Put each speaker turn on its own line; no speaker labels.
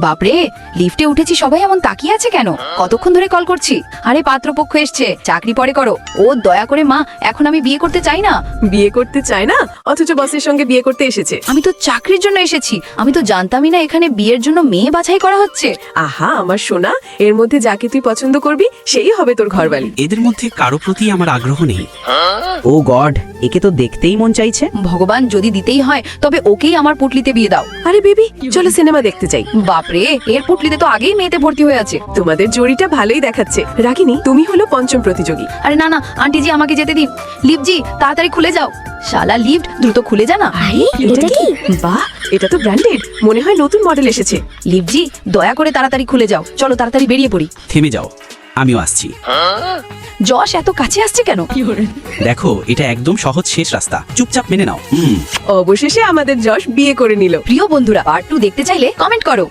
বাপরে, লিফটে উঠেছি, সবাই এমন তাকিয়ে আছে কেন? কতক্ষণ ধরে কল করছি। আরে পাত্রপক্ষ এসছে, চাকরি পরে করো। ও দয়া করে মা, এখন আমি বিয়ে করতে চাই না।
বিয়ে করতে চায় না, অথচ বসের সঙ্গে বিয়ে করতে এসেছে।
আমি তো চাকরির জন্য এসেছি, আমি তো জানতামই না এখানে বিয়ের জন্য মেয়ে বাছাই করা হচ্ছে।
আহা আমার সোনা, এর মধ্যে যাকে তুই পছন্দ করবি সেই হবে তোর ঘরবাড়ি।
এদের মধ্যে কারো প্রতি আমার আগ্রহ নেই।
ও গড, একে তো দেখতেই মন চাইছে।
ভগবান, যদি দিতেই হয় তবে ওকেই আমার পুটলিতে বিয়ে দাও।
আরে বেবি, চলো সিনেমা দেখতে যাই।
বাপরে, এর পুটলিতে তো আগেই মেয়েতে ভর্তি হয়ে আছে।
তোমাদের জুড়িটা ভালোই দেখাচ্ছে। রাগিনী, তুমি হলো পঞ্চম প্রতিযোগী।
আরে না না আন্টিজি, আমাকে যেতে দিন। লিফটজি, তাড়াতাড়ি খুলে যাও। শালা লিফট, দ্রুত খুলে যা না।
এটা কি? বাহ, এটা তো ব্র্যান্ডেড, মনে হয় নতুন মডেল এসেছে।
লিফটজি, দয়া করে তাড়াতাড়ি খুলে যাও। চলো তাড়াতাড়ি বেরিয়ে পড়ি।
থেমে যাও, আমিও আসছি।
যশ এত কাছে আসছে কেন?
দেখো, এটা একদম সহজ শেষ রাস্তা, চুপচাপ মেনে নাও।
অবশেষে আমাদের যশ বিয়ে করে নিল।
প্রিয় বন্ধুরা, পার্ট 2 দেখতে চাইলে কমেন্ট করো।